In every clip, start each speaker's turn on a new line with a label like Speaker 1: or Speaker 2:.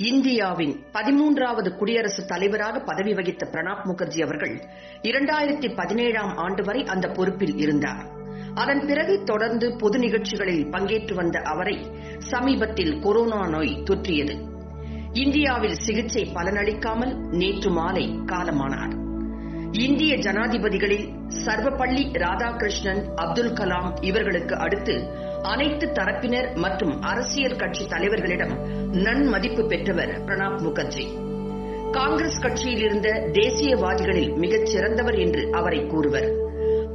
Speaker 1: இந்தியாவின் 13வது குடியரசுத் தலைவராக பதவி வகித்த பிரணாப் முகர்ஜி அவர்கள் 2017ஆம் ஆண்டு வரை அந்த பொறுப்பில் இருந்தார். அதன் பிறகு தொடர்ந்து பொது நிகழ்ச்சிகளில் பங்கேற்று வந்த அவரை சமீபத்தில் கொரோனா நோய் தொற்றியது. இந்தியாவில் சிகிச்சை பலனளிக்காமல் நேற்று மாலை காலமானார். இந்திய ஜனாதிபதிகளில் சர்வப்பள்ளி ராதாகிருஷ்ணன், அப்துல் கலாம் இவர்களுக்கு அடுத்து அனைத்து தரப்பினர் மற்றும் அரசியல் கட்சி தலைவர்களிடம் நன்மதிப்பு பெற்றவர் பிரணாப் முகர்ஜி. காங்கிரஸ் கட்சியில் இருந்த தேசியவாதிகளில் மிகச் சிறந்தவர் என்று அவரை கூறுவர்.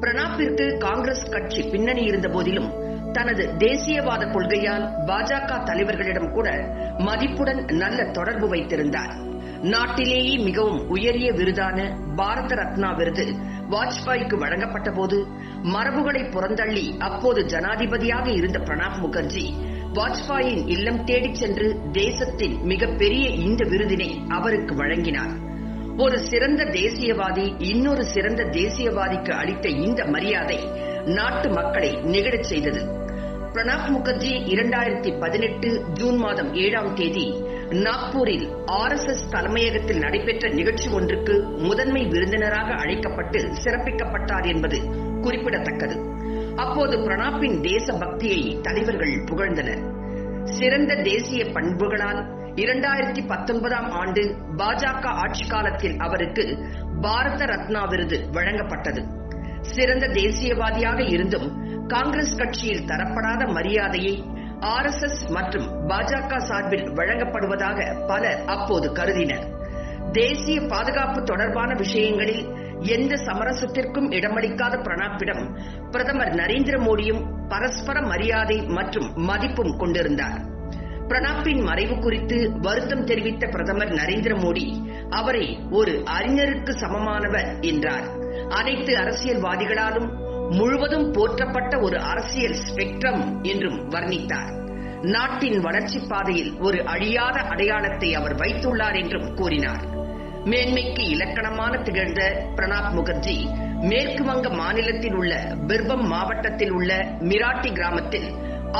Speaker 1: பிரணாப்பிற்கு காங்கிரஸ் கட்சி பின்னணி இருந்த போதிலும் தனது தேசியவாத கொள்கையால் பாஜக தலைவர்களிடம் கூட மதிப்புடன் நல்ல தொடர்பு வைத்திருந்தார். நாட்டிலேயே மிகவும் உயரிய விருதான பாரத ரத்னா விருது வாஜ்பாய்க்கு வழங்கப்பட்ட போது மரபுகளை புறந்தள்ளி அப்போது ஜனாதிபதியாக இருந்த பிரணாப் முகர்ஜி வாஜ்பாயின் இல்லம் தேடிச் சென்று தேசத்தின் மிகப்பெரிய இந்த விருதினை அவருக்கு வழங்கினார். ஒரு சிறந்த தேசியவாதி இன்னொரு சிறந்த தேசியவாதிக்கு அளித்த இந்த மரியாதை நாட்டு மக்களை நெகிழச் செய்தது. பிரணாப் முகர்ஜி 2018 ஜூன் மாதம் 7ஆம் தேதி நாக்பூரில் RSS தலைமையகத்தில் நடைபெற்ற நிகழ்ச்சி ஒன்றுக்கு முதன்மை விருந்தினராக அழைக்கப்பட்டு சிறப்பிக்கப்பட்டார் என்பது குறிப்பிடத்தக்கது. அப்போது பிரணாப்பின் தேச பக்தியை தலைவர்கள் புகழ்ந்தனர். சிறந்த தேசிய பண்புகளால் 2019ஆம் ஆண்டு பாஜக ஆட்சி காலத்தில் அவருக்கு பாரத ரத்னா விருது வழங்கப்பட்டது. சிறந்த தேசியவாதியாக இருந்தும் காங்கிரஸ் கட்சியில் தரப்படாத மரியாதையை RSS மற்றும் பாஜக சார்பில் வழங்கப்படுவதாக பலர் அப்போது கருதினர். தேசிய பாதுகாப்பு தொடர்பான விஷயங்களில் எந்த சமரசத்திற்கும் இடமளிக்காத பிரணாப்பிடம் பிரதமர் நரேந்திர மோடியும் பரஸ்பர மரியாதை மற்றும் மதிப்பும் கொண்டிருந்தார். பிரணாப்பின் மறைவு குறித்து வருத்தம் தெரிவித்த பிரதமர் நரேந்திர மோடி அவரை ஒரு அறிஞருக்கு சமமானவர் என்றார். அனைத்து அரசியல்வாதிகளாலும் முழுவதும் போற்றப்பட்ட ஒரு அரசியல் ஸ்பெக்ட்ரம் என்றும் வர்ணித்தார். நாட்டின் வளர்ச்சி பாதையில் ஒரு அழியாத அடையாளத்தை அவர் வைத்துள்ளார் என்றும் கூறினார். மேன்மைக்கு இலக்கணமான திகழ்ந்த பிரணாப் முகர்ஜி மேற்கு வங்க மாநிலத்தில் உள்ள பிர்பம் மாவட்டத்தில் உள்ள மிராட்டி கிராமத்தில்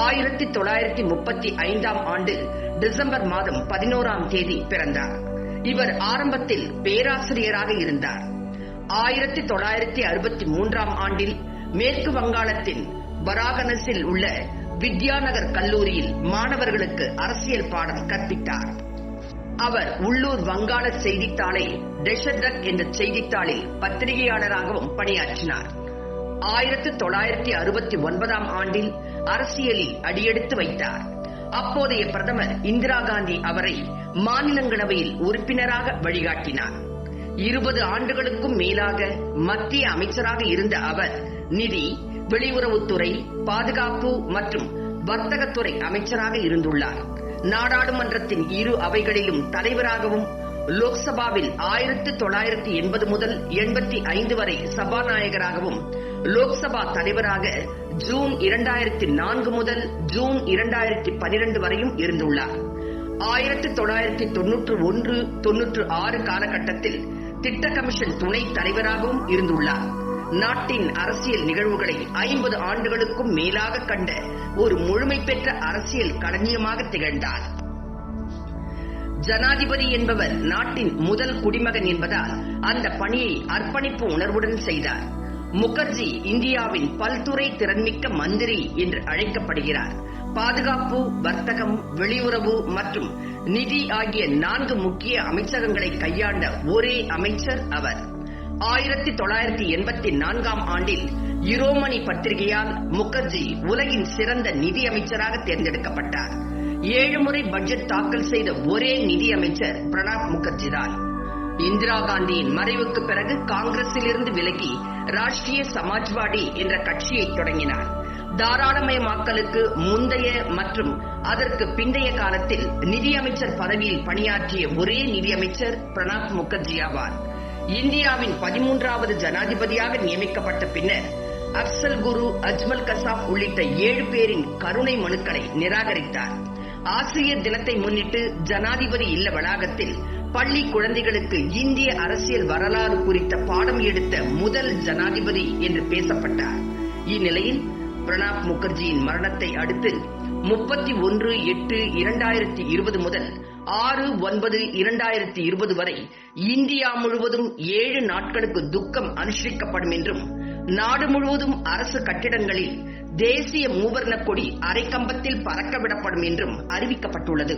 Speaker 1: 1935ஆம் ஆண்டு டிசம்பர் மாதம் 11ஆம் தேதி பிறந்தார். இவர் ஆரம்பத்தில் பேராசிரியராக இருந்தார். 1963ஆம் ஆண்டில் மேற்கு வங்காளத்தின் பராகனஸில் உள்ள வித்யாநகர் கல்லூரியில் மாணவர்களுக்கு அரசியல் பாடம் கற்பித்தார். அவர் உள்ளூர் வங்காள செய்தித்தாளை டெஷதக் என்ற செய்தித்தாளில் பத்திரிகையாளராகவும் பணியாற்றினார். 1969ஆம் ஆண்டில் அரசியலில் அடியெடுத்து வைத்தார். அப்போதைய பிரதமர் இந்திரா காந்தி அவரை மாநிலங்களவையில் உறுப்பினராக வழிகாட்டினார். 20 ஆண்டுகளுக்கும் மேலாக மத்திய அமைச்சராக இருந்த அவர் நிதி, வெளியுறவுத்துறை, பாதுகாப்பு மற்றும் வர்த்தகத்துறை அமைச்சராக இருந்துள்ளார். நாடாளுமன்றத்தின் இரு அவைகளிலும் தலைவராகவும் லோக்சபாவில் 1980 முதல் 85 வரை சபாநாயகராகவும் லோக்சபா தலைவராக ஜூன் 2004 முதல் ஜூன் 2012 வரையும் இருந்துள்ளார். 1991-96 காலகட்டத்தில் திட்ட கமிஷன் துணைத் தலைவராகவும் இருந்துள்ளார். நாட்டின் அரசியல் நிகழ்வுகளை 50 ஆண்டுகளுக்கும் மேலாக கண்ட ஒரு முழுமை பெற்ற அரசியல் களஞ்சியமாக திகழ்ந்தார். ஜனாதிபதி என்பவர் நாட்டின் முதல் குடிமகன் என்பதால் அந்த பணியை அர்ப்பணிப்பு உணர்வுடன் செய்தார். முகர்ஜி இந்தியாவின் பல்துறை திறன்மிக்க மந்திரி என்று அழைக்கப்படுகிறார். பாதுகாப்பு, வர்த்தகம், வெளியுறவு மற்றும் நிதி ஆகிய 4 முக்கிய அமைச்சகங்களை கையாண்ட ஒரே அமைச்சர் அவர். 1984ஆம் ஆண்டில் யுரோமணி பத்திரிகையால் முகர்ஜி உலகின் சிறந்த நிதி அமைச்சராக தேர்ந்தெடுக்கப்பட்டார். 7 முறை பட்ஜெட் தாக்கல் செய்த ஒரே நிதி அமைச்சர் பிரணாப் முகர்ஜி தான். இந்திரா காந்தியின் மறைவுக்கு பிறகு காங்கிரஸில் இருந்து விலகி ராஷ்டிரிய சமாஜ்வாடி என்ற கட்சியை தொடங்கினார். தாராளமயமாக்கலுக்கு முந்தைய மற்றும் அதற்கு பிந்தைய காலத்தில் நிதியமைச்சர் பதவியில் பணியாற்றிய ஒரே நிதியமைச்சர் பிரணாப் முகர்ஜி ஆவார். இந்தியாவின் 13வது ஜனாதிபதியாக நியமிக்கப்பட்ட பின்னர் அப்சல் குரு, அஜ்மல் கசாப் உள்ளிட்ட 7 பேரின் கருணை மனுக்களை நிராகரித்தார். ஆசிரியர் தினத்தை முன்னிட்டு ஜனாதிபதி இல்ல வளாகத்தில் பள்ளி குழந்தைகளுக்கு இந்திய அரசியல் வரலாறு குறித்த பாடம் எடுத்த முதல் ஜனாதிபதி என்று பேசப்பட்டார். இந்நிலையில் பிரணாப் முகர்ஜியின் மரணத்தை அடுத்து 31/8/2020 முதல் 6/9/2020 வரை இந்தியா முழுவதும் 7 நாட்களுக்கு துக்கம் அனுஷ்டிக்கப்படும் என்றும், நாடு முழுவதும் அரசு கட்டிடங்களில் தேசிய மூவர்ண கொடி அரைக்கம்பத்தில் பறக்கவிடப்படும் என்றும் அறிவிக்கப்பட்டுள்ளது.